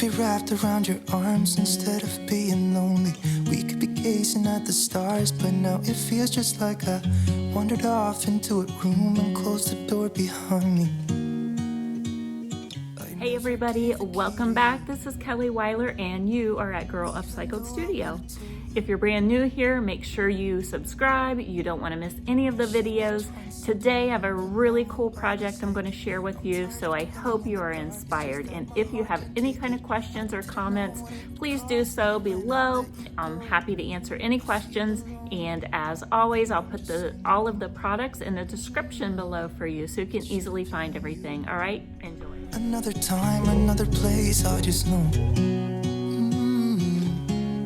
stay wrapped around your arms instead of being lonely. We could be gazing at the stars, but now it feels just like I wandered off into a room and closed the door behind me. Hey everybody, welcome back. This is Kelly Weiler and you are at Girl Upcycled Studio. If you're brand new here, make sure you subscribe. You don't want to miss any of the videos. Today I have a really cool project I'm going to share with you, so I hope you are inspired. And if you have any kind of questions or comments, please do so below. I'm happy to answer any questions. And as always, I'll put all of the products in the description below for you so you can easily find everything. All right, enjoy. Another time, another place, I just know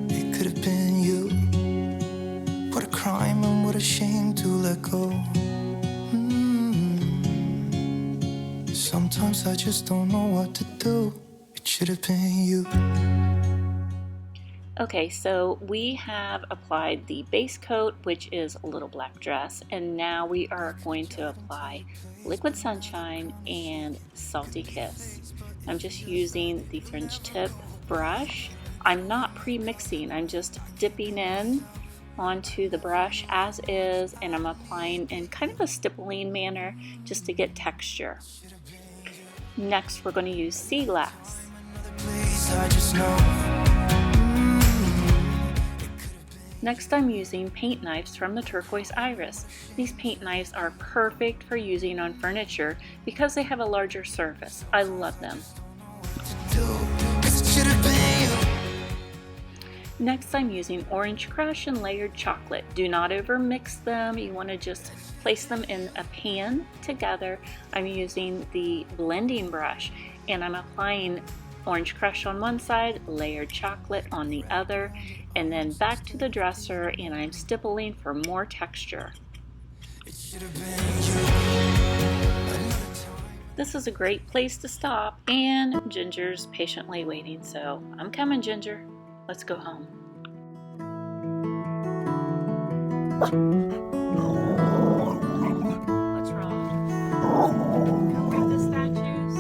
it could have been you. What a crime and what a shame to let go. Sometimes I just don't know what to do. It should have been you. Okay, so we have applied the base coat, which is a little black dress, and now we are going to apply Liquid Sunshine and Salty Kiss. I'm just using the French tip brush. I'm not pre-mixing, I'm just dipping in onto the brush as is, and I'm applying in kind of a stippling manner just to get texture. Next, we're going to use sea glass. Next, I'm using paint knives from the Turquoise Iris. These paint knives are perfect for using on furniture because they have a larger surface. I love them. Next, I'm using Orange Crush and Layered Chocolate. Do not over mix them. You want to just place them in a pan together. I'm using the blending brush and I'm applying Orange Crush on one side, Layered Chocolate on the other, and then back to the dresser, and I'm stippling for more texture. This is a great place to stop, and Ginger's patiently waiting, so I'm coming, Ginger. Let's go home. What's wrong? With the statues?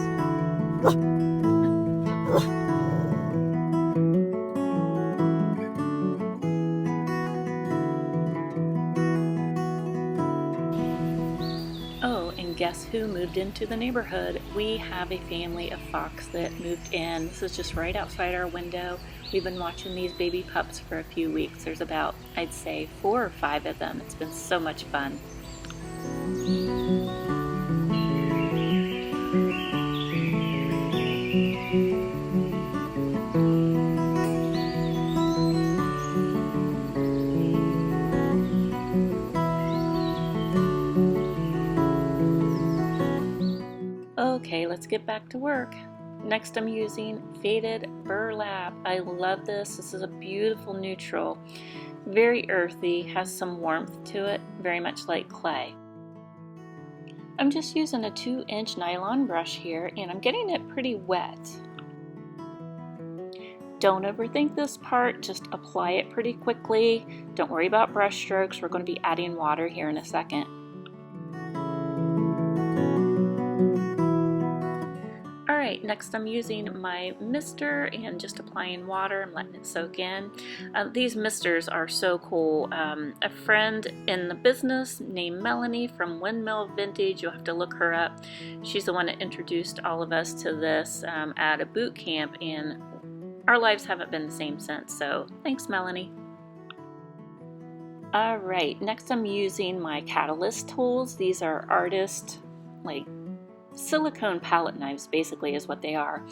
Oh, and guess who moved into the neighborhood? We have a family of fox that moved in. This is just right outside our window. We've been watching these baby pups for a few weeks. There's about, I'd say, 4 or 5 of them. It's been so much fun. Okay, let's get back to work. Next, I'm using Faded Burlap. I love this. This is a beautiful neutral. Very earthy, has some warmth to it, very much like clay. I'm just using a 2-inch nylon brush here, and I'm getting it pretty wet. Don't overthink this part, just apply it pretty quickly. Don't worry about brush strokes. We're going to be adding water here in a second. Alright, next I'm using my mister and just applying water. I'm letting it soak in. These misters are so cool. A friend in the business named Melanie from Windmill Vintage, you'll have to look her up. She's the one that introduced all of us to this at a boot camp, and our lives haven't been the same since, so thanks, Melanie. Alright, next I'm using my Catalyst tools. These are artist, silicone palette knives, basically, is what they are.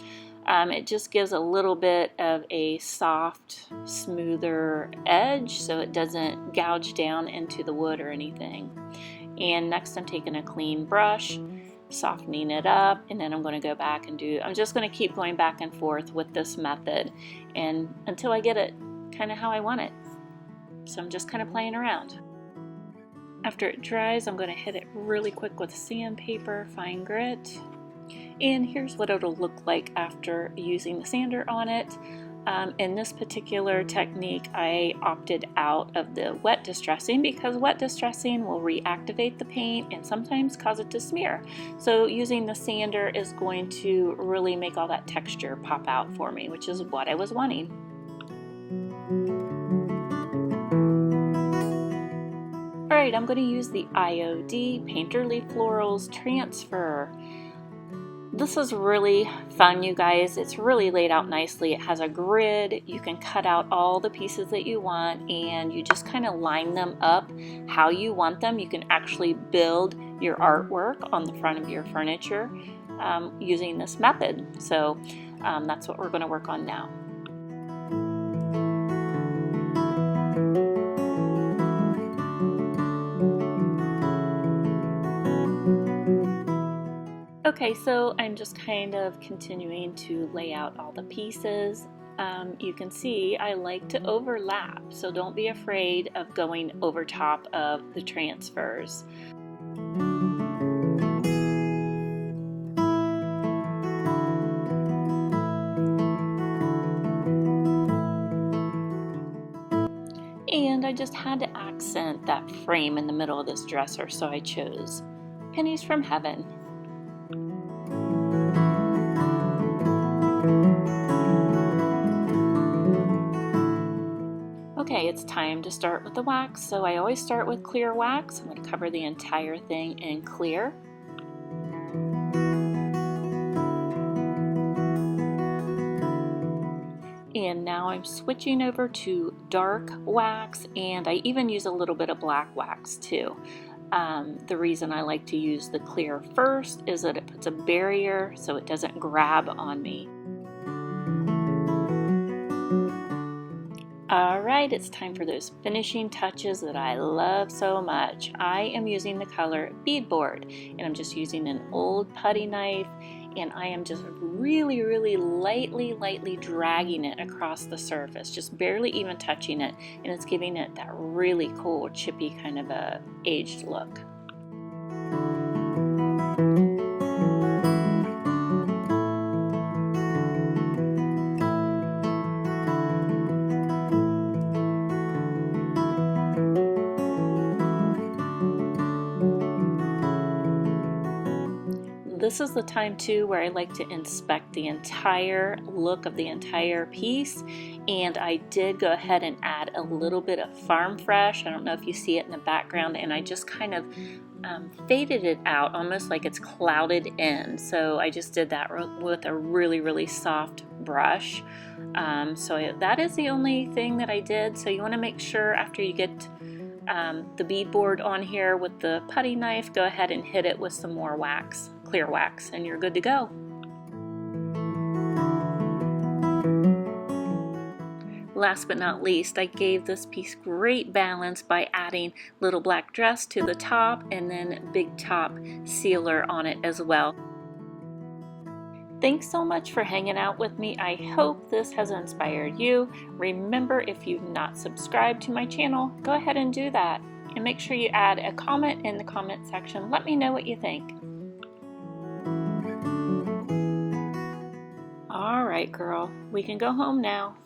It just gives a little bit of a soft, smoother edge so it doesn't gouge down into the wood or anything. And next I'm taking a clean brush, softening it up, and then I'm going to go back and I'm just going to keep going back and forth with this method and until I get it kind of how I want it. So I'm just kind of playing around. After it dries, I'm going to hit it really quick with sandpaper, fine grit. And here's what it'll look like after using the sander on it. In this particular technique, I opted out of the wet distressing because wet distressing will reactivate the paint and sometimes cause it to smear. So using the sander is going to really make all that texture pop out for me, which is what I was wanting. Alright, I'm going to use the IOD Painterly Florals Transfer. This is really fun, you guys. It's really laid out nicely. It has a grid. You can cut out all the pieces that you want and you just kind of line them up how you want them. You can actually build your artwork on the front of your furniture using this method. So that's what we're going to work on now. Okay, so I'm just kind of continuing to lay out all the pieces. You can see I like to overlap, so don't be afraid of going over top of the transfers. And I just had to accent that frame in the middle of this dresser, so I chose Pennies from Heaven. Okay, it's time to start with the wax. So I always start with clear wax. I'm going to cover the entire thing in clear. And now I'm switching over to dark wax, and I even use a little bit of black wax too. The reason I like to use the clear first is that it puts a barrier so it doesn't grab on me. Alright, it's time for those finishing touches that I love so much. I am using the color Bead Board, and I'm just using an old putty knife, and I am just really lightly dragging it across the surface, just barely even touching it, and it's giving it that really cool chippy kind of a aged look. This is the time too where I like to inspect the entire look of the entire piece, and I did go ahead and add a little bit of Farm Fresh. I don't know if you see it in the background, and I just kind of faded it out almost like it's clouded in. So I just did that with a really soft brush. So that is the only thing that I did. So you want to make sure after you get the bead board on here with the putty knife, go ahead and hit it with some more wax, clear wax, and you're good to go. Last but not least, I gave this piece great balance by adding little black dress to the top and then big top sealer on it as well. Thanks so much for hanging out with me. I hope this has inspired you. Remember, if you've not subscribed to my channel, go ahead and do that. And make sure you add a comment in the comment section. Let me know what you think. All right, girl, we can go home now.